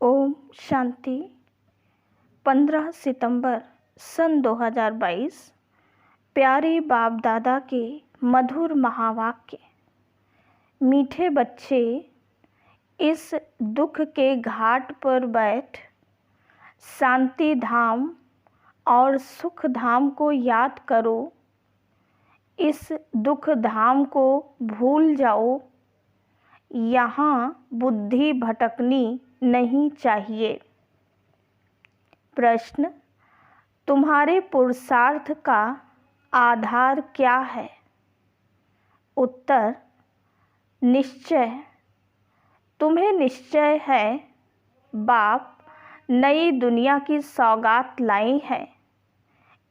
ओम शांति। 15 सितंबर सन 2022। प्यारे बाप दादा के मधुर महावाक्य। मीठे बच्चे, इस दुख के घाट पर बैठ शांति धाम और सुख धाम को याद करो। इस दुख धाम को भूल जाओ। यहाँ बुद्धि भटकनी नहीं चाहिए। प्रश्न: तुम्हारे पुरुषार्थ का आधार क्या है? उत्तर: निश्चय। तुम्हें निश्चय है बाप नई दुनिया की सौगात लाई है।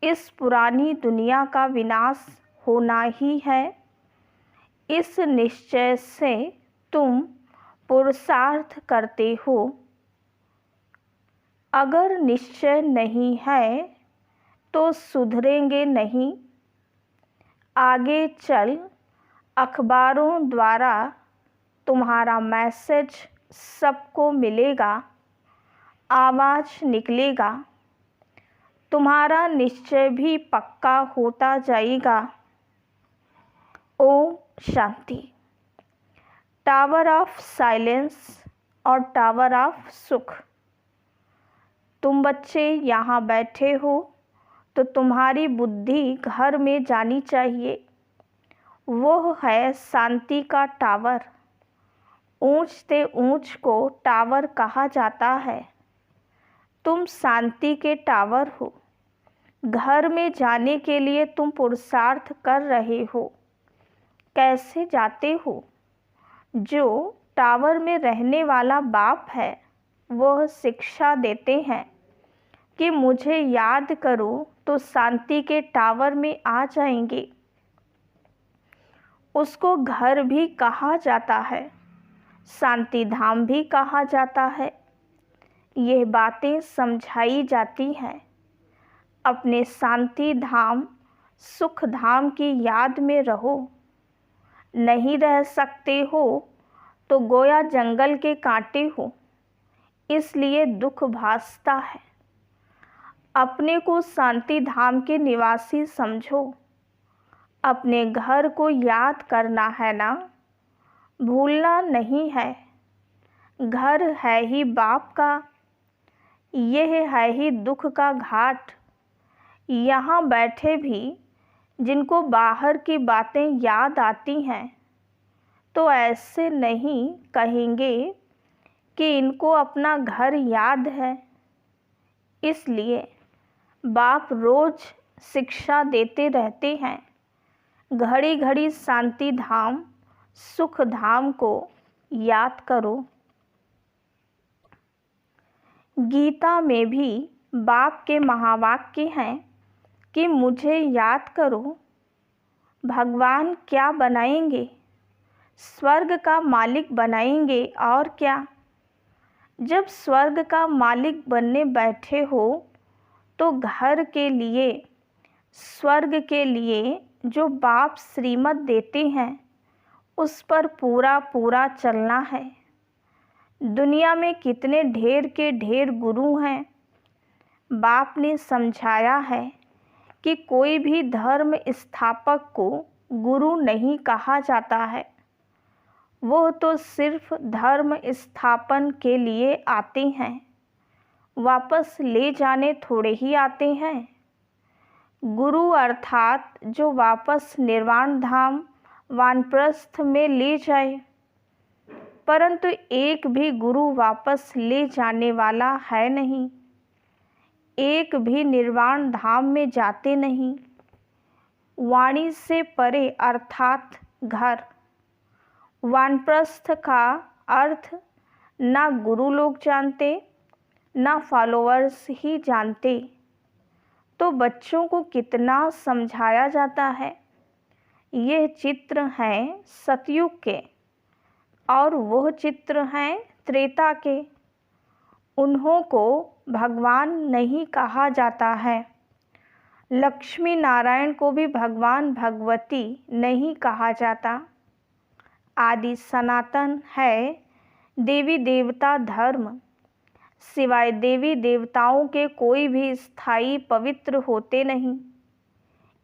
इस पुरानी दुनिया का विनाश होना ही है। इस निश्चय से तुम पुरुषार्थ करते हो। अगर निश्चय नहीं है तो सुधरेंगे नहीं। आगे चल अखबारों द्वारा तुम्हारा मैसेज सबको मिलेगा, आवाज़ निकलेगा। तुम्हारा निश्चय भी पक्का होता जाएगा। Om Shanti. Tower of silence और टावर ऑफ सुख। तुम बच्चे यहाँ बैठे हो तो तुम्हारी बुद्धि घर में जानी चाहिए। वो है शांति का टावर। ऊंच से ऊंच को टावर कहा जाता है। तुम शांति के टावर हो। घर में जाने के लिए तुम पुरुषार्थ कर रहे हो। कैसे जाते हो? जो टावर में रहने वाला बाप है वह शिक्षा देते हैं कि मुझे याद करो तो शांति के टावर में आ जाएंगे। उसको घर भी कहा जाता है, शांति धाम भी कहा जाता है। यह बातें समझाई जाती हैं। अपने शांति धाम सुख धाम की याद में रहो। नहीं रह सकते हो तो गोया जंगल के कांटे हो, इसलिए दुख भासता है। अपने को शांति धाम के निवासी समझो। अपने घर को याद करना है ना, भूलना नहीं है। घर है ही बाप का। यह है ही दुख का घाट। यहाँ बैठे भी जिनको बाहर की बातें याद आती हैं तो ऐसे नहीं कहेंगे कि इनको अपना घर याद है। इसलिए बाप रोज शिक्षा देते रहते हैं। घड़ी घड़ी शांति धाम सुख धाम को याद करो। गीता में भी बाप के महावाक्य हैं कि मुझे याद करो। भगवान क्या बनाएंगे? स्वर्ग का मालिक बनाएंगे और क्या। जब स्वर्ग का मालिक बनने बैठे हो तो घर के लिए स्वर्ग के लिए जो बाप श्रीमत देते हैं उस पर पूरा पूरा चलना है। दुनिया में कितने ढेर के ढेर गुरु हैं। बाप ने समझाया है कि कोई भी धर्म स्थापक को गुरु नहीं कहा जाता है। वो तो सिर्फ धर्म स्थापन के लिए आते हैं, वापस ले जाने थोड़े ही आते हैं। गुरु अर्थात जो वापस निर्वाण धाम वानप्रस्थ में ले जाए। परंतु एक भी गुरु वापस ले जाने वाला है नहीं। एक भी निर्वाण धाम में जाते नहीं। वाणी से परे अर्थात घर। वानप्रस्थ का अर्थ ना गुरु लोग जानते ना फॉलोअर्स ही जानते। तो बच्चों को कितना समझाया जाता है। यह चित्र हैं सतयुग के और वह चित्र हैं त्रेता के। उन्हों को भगवान नहीं कहा जाता है। लक्ष्मी नारायण को भी भगवान भगवती नहीं कहा जाता। आदि सनातन है देवी देवता धर्म। सिवाय देवी देवताओं के कोई भी स्थायी पवित्र होते नहीं।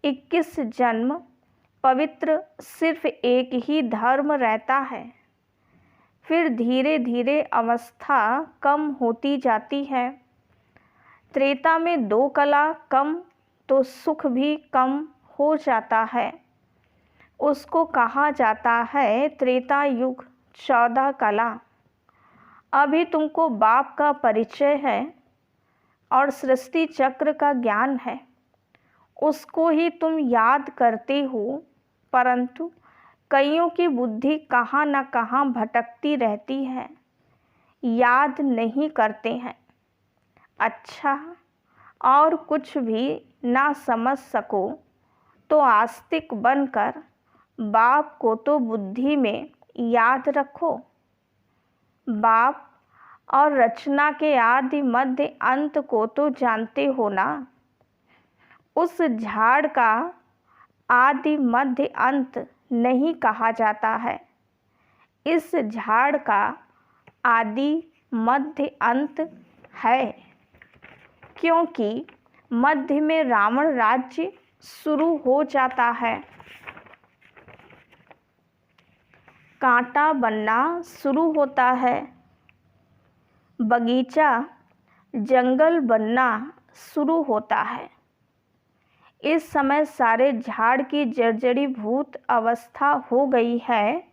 21 जन्म पवित्र सिर्फ एक ही धर्म रहता है, फिर धीरे धीरे अवस्था कम होती जाती है। त्रेता में 2 कला कम तो सुख भी कम हो जाता है। उसको कहा जाता है त्रेता युग 14 कला। अभी तुमको बाप का परिचय है और सृष्टि चक्र का ज्ञान है, उसको ही तुम याद करते हो, परंतु कईयों की बुद्धि कहाँ न कहाँ भटकती रहती है, याद नहीं करते हैं। अच्छा, और कुछ भी ना समझ सको तो आस्तिक बनकर बाप को तो बुद्धि में याद रखो। बाप और रचना के आदि मध्य अंत को तो जानते हो ना। उस झाड़ का आदि मध्य अंत नहीं कहा जाता है। इस झाड़ का आदि मध्य अंत है, क्योंकि मध्य में रावण राज्य शुरू हो जाता है। कांटा बनना शुरू होता है, बगीचा जंगल बनना शुरू होता है। इस समय सारे झाड़ की जर्जरी भूत अवस्था हो गई है।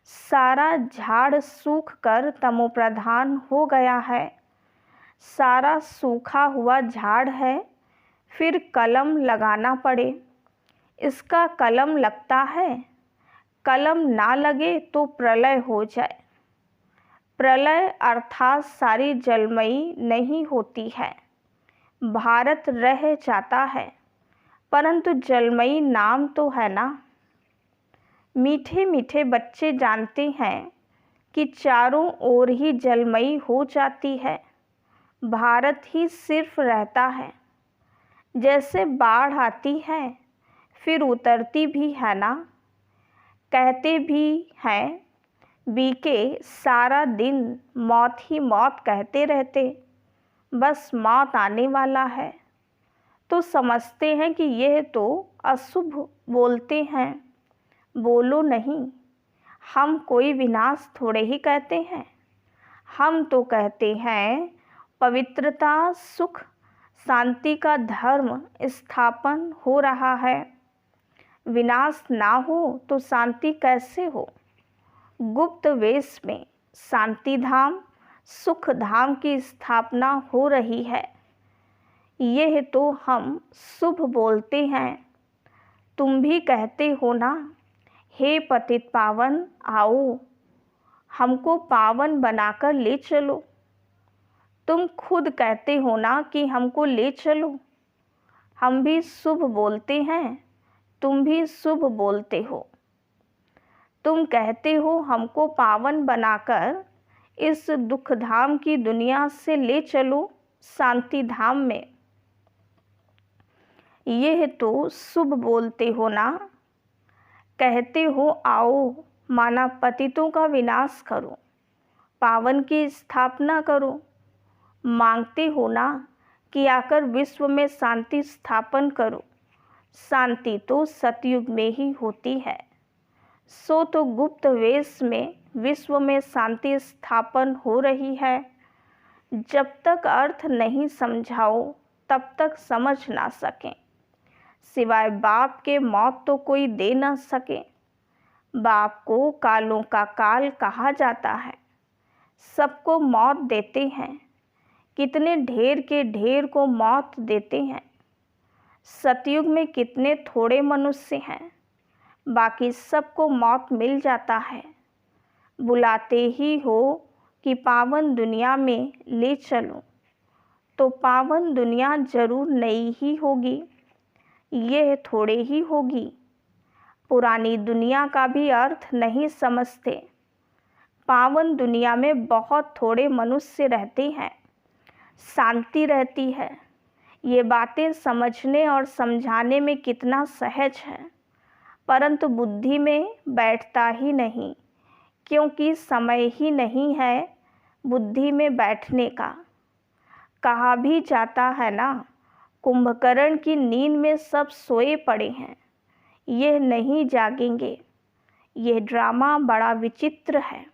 सारा झाड़ सूख कर तमोप्रधान हो गया है। सारा सूखा हुआ झाड़ है, फिर कलम लगाना पड़े। इसका कलम लगता है, कलम ना लगे तो प्रलय हो जाए। प्रलय अर्थात सारी जलमयी नहीं होती है, भारत रह जाता है, परंतु जलमयी नाम तो है ना। मीठे मीठे बच्चे जानते हैं कि चारों ओर ही जलमयी हो जाती है, भारत ही सिर्फ रहता है। जैसे बाढ़ आती है फिर उतरती भी है ना। कहते भी हैं बीके सारा दिन मौत ही मौत कहते रहते, बस मौत आने वाला है तो समझते हैं कि यह तो अशुभ बोलते हैं। बोलो नहीं, हम कोई विनाश थोड़े ही कहते हैं। हम तो कहते हैं पवित्रता, सुख, शांति का धर्म स्थापन हो रहा है। विनाश ना हो तो शांति कैसे हो। गुप्त वेश में शांति धाम, सुख धाम की स्थापना हो रही है। यह तो हम शुभ बोलते हैं। तुम भी कहते हो ना, हे पतित पावन आओ, हमको पावन बनाकर ले चलो। तुम खुद कहते हो ना कि हमको ले चलो। हम भी शुभ बोलते हैं, तुम भी शुभ बोलते हो। तुम कहते हो हमको पावन बनाकर इस दुख धाम की दुनिया से ले चलो शांति धाम में। यह तो शुभ बोलते हो ना। कहते हो आओ, माना पतितों का विनाश करो, पावन की स्थापना करो। मांगते हो ना कि आकर विश्व में शांति स्थापन करो। शांति तो सतयुग में ही होती है। सो तो गुप्त वेश में विश्व में शांति स्थापन हो रही है। जब तक अर्थ नहीं समझाओ तब तक समझ ना सकें। सिवाय बाप के मौत तो कोई दे ना सके। बाप को कालों का काल कहा जाता है। सबको मौत देते हैं, कितने ढेर के ढेर को मौत देते हैं। सतयुग में कितने थोड़े मनुष्य हैं, बाकी सबको मौत मिल जाता है। बुलाते ही हो कि पावन दुनिया में ले चलो, तो पावन दुनिया जरूर नई ही होगी, यह थोड़े ही होगी। पुरानी दुनिया का भी अर्थ नहीं समझते। पावन दुनिया में बहुत थोड़े मनुष्य रहते हैं, शांति रहती है। ये बातें समझने और समझाने में कितना सहज है, परंतु बुद्धि में बैठता ही नहीं, क्योंकि समय ही नहीं है। बुद्धि में बैठने का। कहा भी जाता है ना, कुंभकर्ण की नींद में सब सोए पड़े हैं, ये नहीं जागेंगे। यह ड्रामा बड़ा विचित्र है।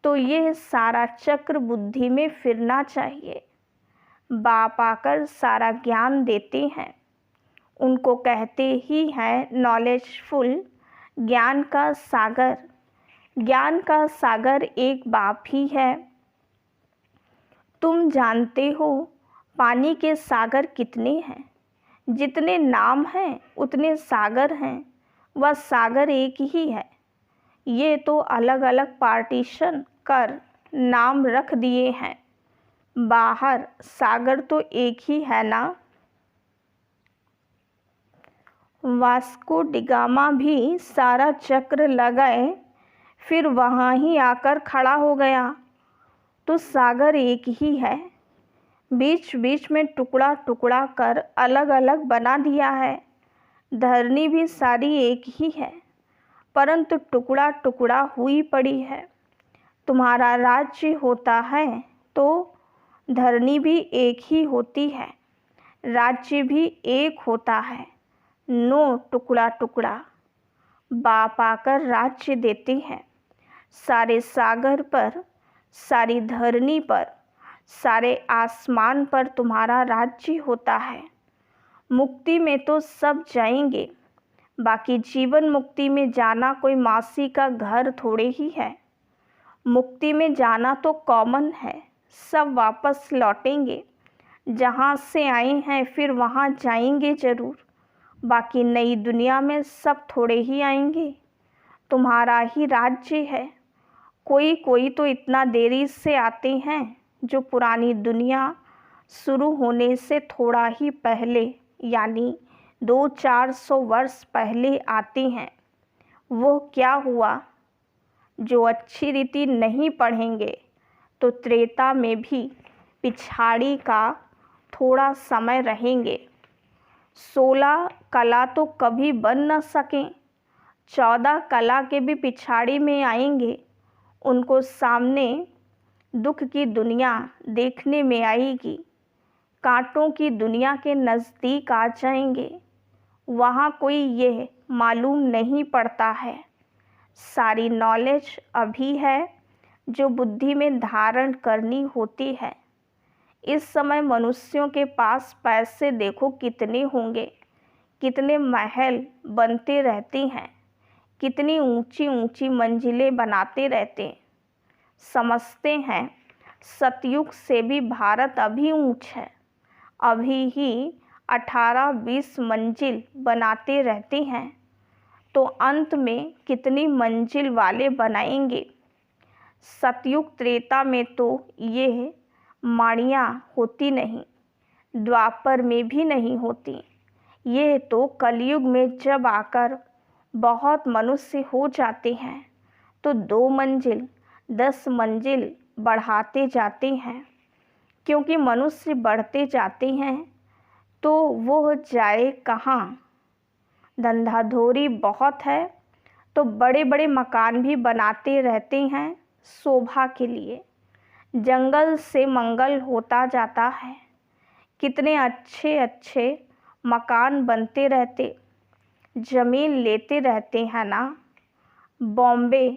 तो यह सारा चक्र बुद्धि में फिरना चाहिए। बाप आकर सारा ज्ञान देते हैं, उनको कहते ही हैं नॉलेजफुल, ज्ञान का सागर। ज्ञान का सागर एक बाप ही है। तुम जानते हो पानी के सागर कितने हैं? जितने नाम हैं उतने सागर हैं, वह सागर एक ही है। ये तो अलग अलग पार्टीशन कर नाम रख दिए हैं, बाहर सागर तो एक ही है ना। वास्को डिगामा भी सारा चक्र लगाए, फिर वहाँ ही आकर खड़ा हो गया। तो सागर एक ही है, बीच बीच में टुकड़ा टुकड़ा कर अलग अलग बना दिया है। धरनी भी सारी एक ही है, परंतु टुकड़ा टुकड़ा हुई पड़ी है। तुम्हारा राज्य होता है तो धरनी भी एक ही होती है, राज्य भी एक होता है, नो टुकड़ा टुकड़ा। बाप आकर राज्य देते हैं, सारे सागर पर, सारी धरनी पर, सारे आसमान पर तुम्हारा राज्य होता है। मुक्ति में तो सब जाएंगे, बाकी जीवन मुक्ति में जाना कोई मासी का घर थोड़े ही है। मुक्ति में जाना तो कॉमन है, सब वापस लौटेंगे, जहाँ से आए हैं फिर वहाँ जाएंगे ज़रूर। बाकी नई दुनिया में सब थोड़े ही आएंगे, तुम्हारा ही राज्य है। कोई कोई तो इतना देरी से आते हैं जो पुरानी दुनिया शुरू होने से थोड़ा ही पहले, यानी 200-400 वर्ष पहले आते हैं। वो क्या हुआ? जो अच्छी रीति नहीं पढ़ेंगे तो त्रेता में भी पिछाड़ी का थोड़ा समय रहेंगे। 16 कला तो कभी बन न सकें, 14 कला के भी पिछाड़ी में आएंगे। उनको सामने दुख की दुनिया देखने में आएगी, कांटों की दुनिया के नज़दीक आ जाएंगे। वहाँ कोई ये मालूम नहीं पड़ता है। सारी नॉलेज अभी है जो बुद्धि में धारण करनी होती है। इस समय मनुष्यों के पास पैसे देखो कितने होंगे, कितने महल बनते रहते हैं, कितनी ऊंची ऊंची मंजिलें बनाते रहते हैं। समझते हैं सतयुग से भी भारत अभी ऊंच है, अभी ही 18-20 मंजिल बनाते रहते हैं, तो अंत में कितनी मंजिल वाले बनाएंगे। सतयुग त्रेता में तो ये माड़ियाँ होती नहीं, द्वापर में भी नहीं होती। ये तो कलयुग में जब आकर बहुत मनुष्य हो जाते हैं तो 2 मंजिल 10 मंजिल बढ़ाते जाते हैं, क्योंकि मनुष्य बढ़ते जाते हैं तो वो जाए कहाँ। धंधाधोरी बहुत है तो बड़े बड़े मकान भी बनाते रहते हैं शोभा के लिए। जंगल से मंगल होता जाता है, कितने अच्छे अच्छे मकान बनते रहते, ज़मीन लेते रहते हैं ना। बॉम्बे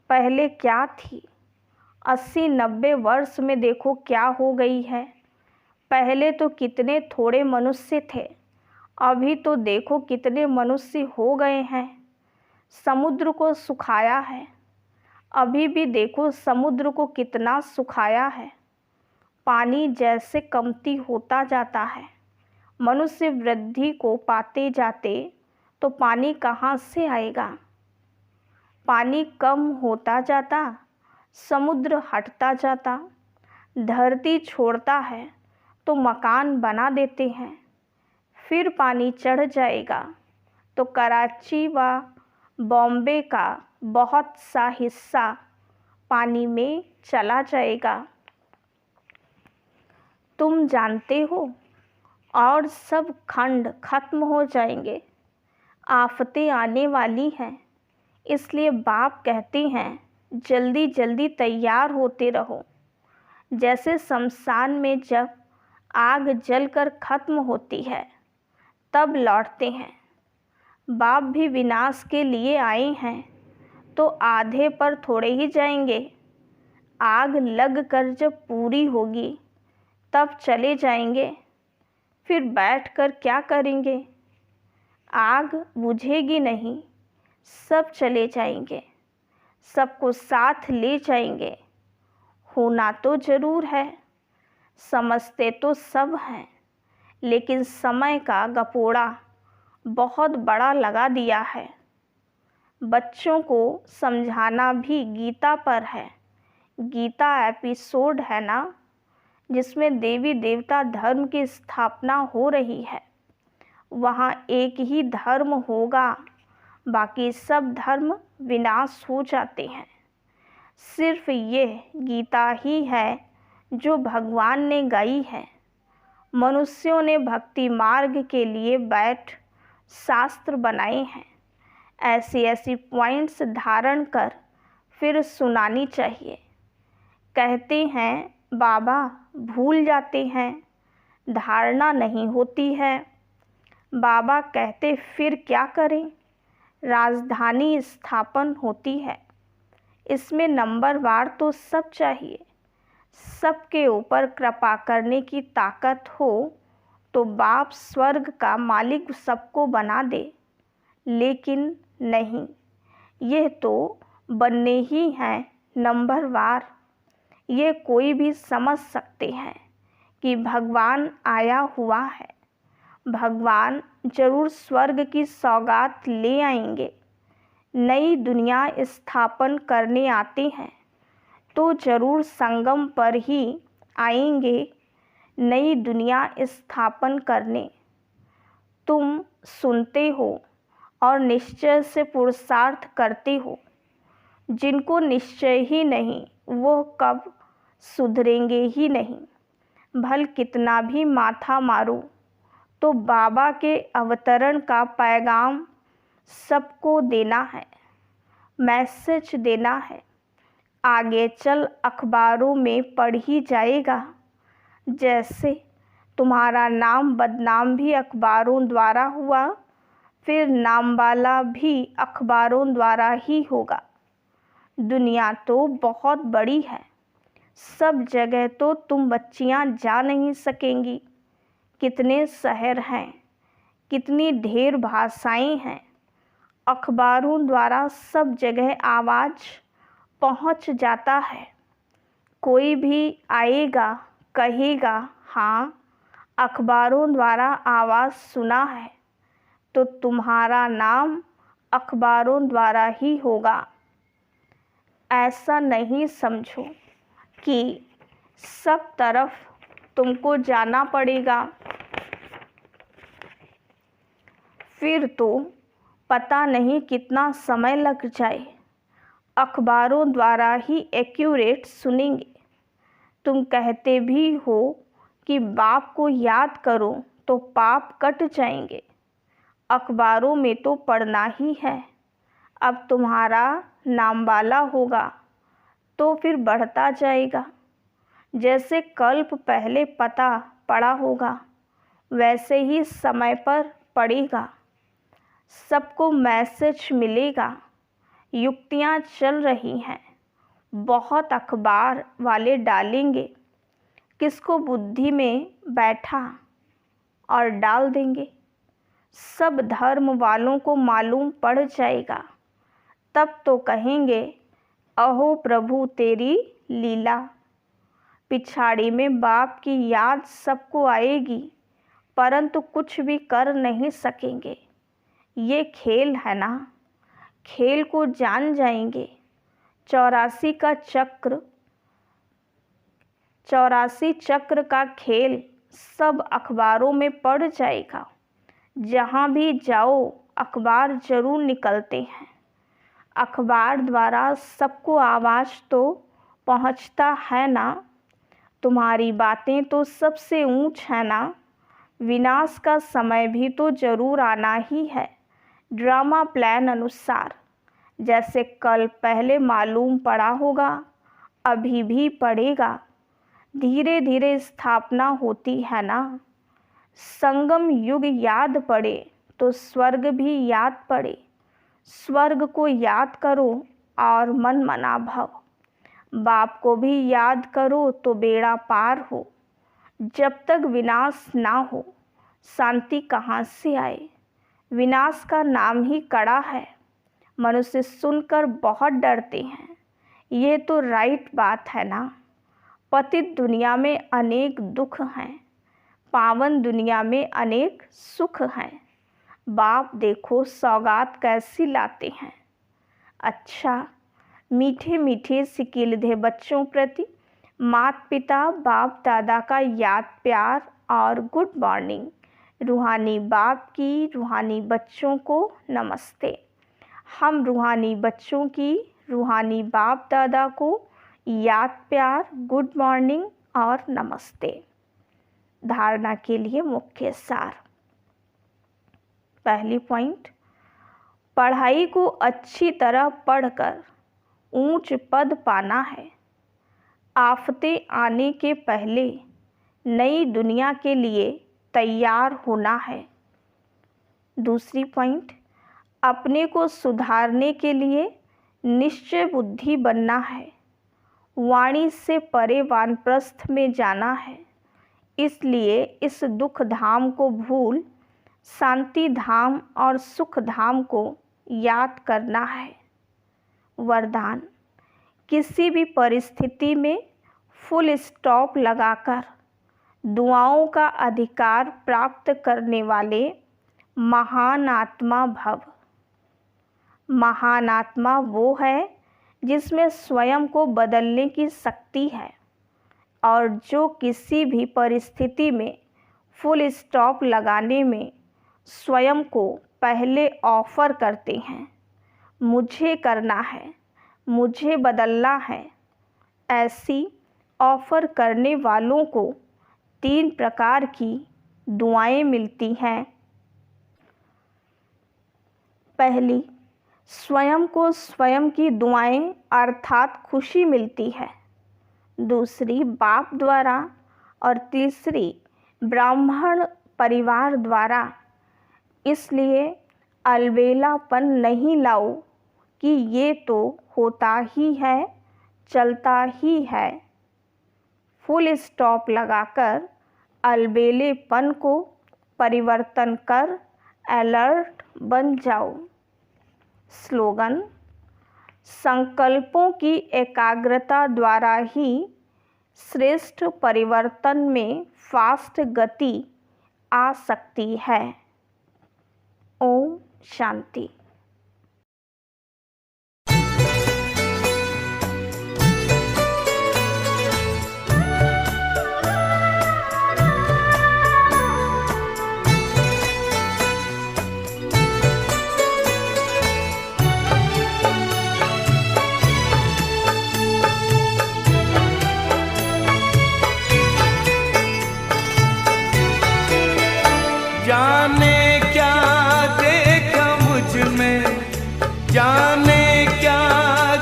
पहले क्या थी, 80-90 वर्ष में देखो क्या हो गई है। पहले तो कितने थोड़े मनुष्य थे, अभी तो देखो कितने मनुष्य हो गए हैं। समुद्र को सुखाया है, अभी भी देखो समुद्र को कितना सुखाया है। पानी जैसे कमती होता जाता है, मनुष्य वृद्धि को पाते जाते तो पानी कहाँ से आएगा। पानी कम होता जाता, समुद्र हटता जाता, धरती छोड़ता है तो मकान बना देते हैं। फिर पानी चढ़ जाएगा तो कराची व बॉम्बे का बहुत सा हिस्सा पानी में चला जाएगा। तुम जानते हो, और सब खंड खत्म हो जाएंगे। आफतें आने वाली हैं, इसलिए बाप कहते हैं जल्दी जल्दी तैयार होते रहो। जैसे शमशान में जब आग जलकर खत्म होती है तब लौटते हैं, बाप भी विनाश के लिए आए हैं तो आधे पर थोड़े ही जाएंगे। आग लग कर जब पूरी होगी तब चले जाएंगे, फिर बैठकर क्या करेंगे? आग बुझेगी नहीं, सब चले जाएंगे, सबको साथ ले जाएंगे। होना तो ज़रूर है, समझते तो सब हैं, लेकिन समय का गपोड़ा बहुत बड़ा लगा दिया है। बच्चों को समझाना भी गीता पर है। गीता एपिसोड है ना, जिसमें देवी देवता धर्म की स्थापना हो रही है। वहाँ एक ही धर्म होगा, बाकी सब धर्म विनाश हो जाते हैं। सिर्फ ये गीता ही है जो भगवान ने गाई है। मनुष्यों ने भक्ति मार्ग के लिए बैठ शास्त्र बनाए हैं। ऐसी ऐसी पॉइंट्स धारण कर फिर सुनानी चाहिए। कहते हैं बाबा भूल जाते हैं, धारणा नहीं होती है। बाबा कहते फिर क्या करें? राजधानी स्थापन होती है, इसमें नंबरवार तो सब चाहिए। सबके ऊपर कृपा करने की ताकत हो तो बाप स्वर्ग का मालिक सबको बना दे, लेकिन नहीं, यह तो बनने ही हैं नंबरवार। ये कोई भी समझ सकते हैं कि भगवान आया हुआ है। भगवान जरूर स्वर्ग की सौगात ले आएंगे। नई दुनिया स्थापन करने आते हैं तो जरूर संगम पर ही आएंगे नई दुनिया स्थापन करने। तुम सुनते हो और निश्चय से पुरुषार्थ करते हो। जिनको निश्चय ही नहीं वो कब सुधरेंगे ही नहीं। भल कितना भी माथा मारो तो बाबा के अवतरण का पैगाम सबको देना है, मैसेज देना है। आगे चल अखबारों में पढ़ ही जाएगा। जैसे तुम्हारा नाम बदनाम भी अखबारों द्वारा हुआ, फिर नाम वाला भी अखबारों द्वारा ही होगा। दुनिया तो बहुत बड़ी है, सब जगह तो तुम बच्चियां जा नहीं सकेंगी। कितने शहर हैं, कितनी ढेर भाषाएं हैं। अखबारों द्वारा सब जगह आवाज़ पहुंच जाता है। कोई भी आएगा कहेगा हाँ अखबारों द्वारा आवाज़ सुना है, तो तुम्हारा नाम अखबारों द्वारा ही होगा। ऐसा नहीं समझो कि सब तरफ तुमको जाना पड़ेगा, फिर तो पता नहीं कितना समय लग जाए। अखबारों द्वारा ही एक्यूरेट सुनेंगे। तुम कहते भी हो कि बाप को याद करो तो पाप कट जाएंगे। अखबारों में तो पढ़ना ही है। अब तुम्हारा नाम वाला होगा तो फिर बढ़ता जाएगा। जैसे कल्प पहले पता पड़ा होगा वैसे ही समय पर पड़ेगा। सबको मैसेज मिलेगा। युक्तियाँ चल रही हैं, बहुत अखबार वाले डालेंगे। किसको बुद्धि में बैठा और डाल देंगे। सब धर्म वालों को मालूम पड़ जाएगा। तब तो कहेंगे अहो प्रभु तेरी लीला। पिछाड़ी में बाप की याद सबको आएगी, परंतु कुछ भी कर नहीं सकेंगे। ये खेल है ना, खेल को जान जाएंगे। 84 चक्र का खेल सब अखबारों में पड़ जाएगा। जहाँ भी जाओ अखबार जरूर निकलते हैं। अखबार द्वारा सबको आवाज़ तो पहुँचता है ना। तुम्हारी बातें तो सबसे ऊंच है ना। विनाश का समय भी तो जरूर आना ही है, ड्रामा प्लान अनुसार। जैसे कल पहले मालूम पड़ा होगा, अभी भी पड़ेगा। धीरे धीरे स्थापना होती है ना। संगम युग याद पड़े तो स्वर्ग भी याद पड़े। स्वर्ग को याद करो और मन मना भव। बाप को भी याद करो तो बेड़ा पार हो। जब तक विनाश ना हो शांति कहाँ से आए। विनाश का नाम ही कड़ा है। मनुष्य सुनकर बहुत डरते हैं। ये तो राइट बात है ना। पतित दुनिया में अनेक दुख हैं, पावन दुनिया में अनेक सुख हैं। बाप देखो सौगात कैसी लाते हैं। अच्छा, मीठे मीठे सिकीलधे बच्चों प्रति माता पिता बाप दादा का याद प्यार और गुड मॉर्निंग। रूहानी बाप की रूहानी बच्चों को नमस्ते। हम रूहानी बच्चों की रूहानी बाप दादा को याद प्यार गुड मॉर्निंग और नमस्ते। धारणा के लिए मुख्य सार। पहली पॉइंट, पढ़ाई को अच्छी तरह पढ़कर ऊंच पद पाना है। आफतें आने के पहले नई दुनिया के लिए तैयार होना है। दूसरी पॉइंट, अपने को सुधारने के लिए निश्चय बुद्धि बनना है। वाणी से परे वानप्रस्थ में जाना है। इसलिए इस दुख धाम को भूल शांति धाम और सुख धाम को याद करना है। वरदान, किसी भी परिस्थिति में फुल स्टॉप लगाकर दुआओं का अधिकार प्राप्त करने वाले महान आत्मा भव। महान आत्मा वो है जिसमें स्वयं को बदलने की शक्ति है और जो किसी भी परिस्थिति में फुल स्टॉप लगाने में स्वयं को पहले ऑफर करते हैं। मुझे करना है, मुझे बदलना है। ऐसी ऑफर करने वालों को 3 प्रकार की दुआएं मिलती हैं। पहली, स्वयं को स्वयं की दुआएं अर्थात खुशी मिलती है। दूसरी, बाप द्वारा। और तीसरी, ब्राह्मण परिवार द्वारा। इसलिए अलबेलापन नहीं लाओ कि ये तो होता ही है, चलता ही है। फुल स्टॉप लगाकर अलबेलेपन को परिवर्तन कर अलर्ट बन जाओ। स्लोगन, संकल्पों की एकाग्रता द्वारा ही श्रेष्ठ परिवर्तन में फास्ट गति आ सकती है। ओम शांति। जाने क्या देखा मुझ में, जाने क्या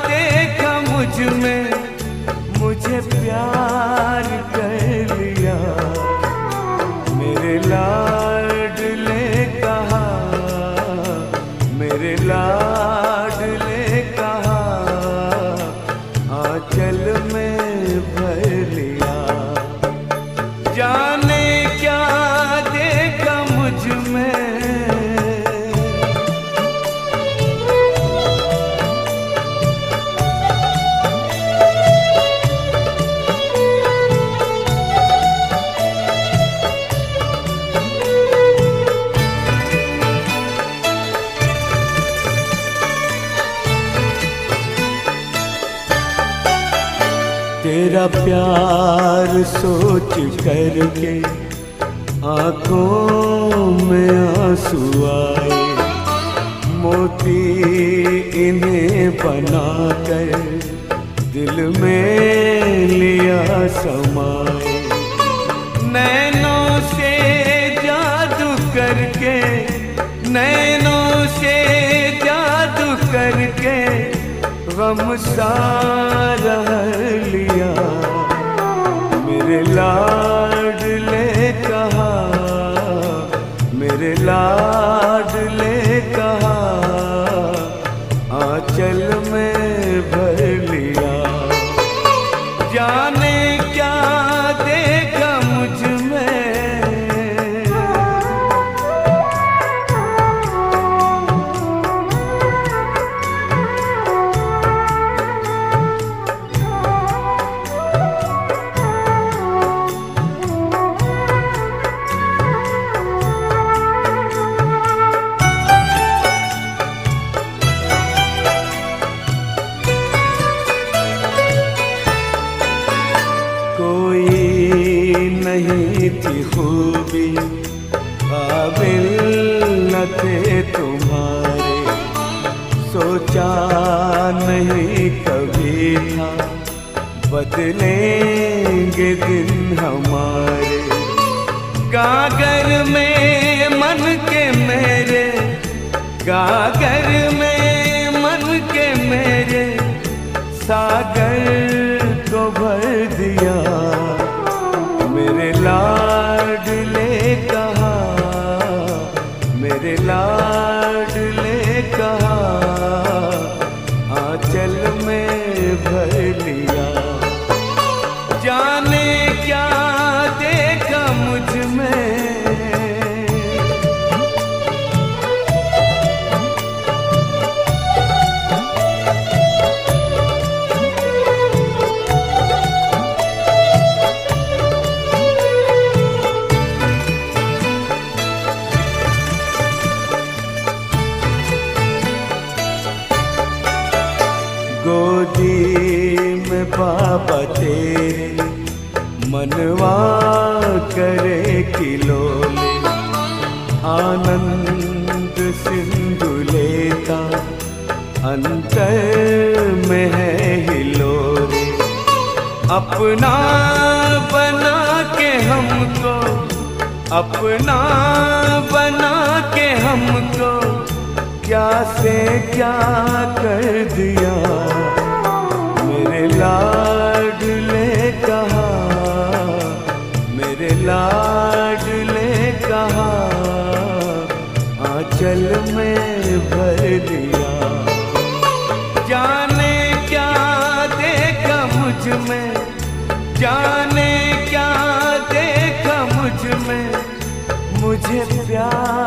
देखा मुझ में, मुझे प्यार कर लिया। मेरे लाडले कहा, मेरे लाडले कहा, आंचल में भर लिया। जाने क्या देखा मुझ में, तेरा प्यार सोच करके आँखों में आंसू आए। मोती इन्हें बनाकर दिल में लिया समाए। नैनों से जादू करके, नैनों से जादू करके गम सारा लिया। मेरे नहीं थी खूबी, काबिल न थे तुम्हारे, सोचा नहीं कभी था बदलेंगे दिन हमारे। गागर में मन के मेरे, गागर में मन के मेरे, सागर को भर दिया। मेरे लाडले कहा, मेरे लाडले कहा, आंचल में भर लिया। जाने क्या देखा मुझ में, गोदी में बाबा तेरे, मनवा करे किलोले, आनंद सिंधु लेता अंतर में है हिलोरे। अपना बना के हमको, अपना बना के हमको, क्या से क्या कर दिया। मेरे लाडले कहा, मेरे लाडले कहा, आंचल में भर दिया। जाने क्या देखा मुझ में, जाने क्या देखा मुझ में, मुझे प्यार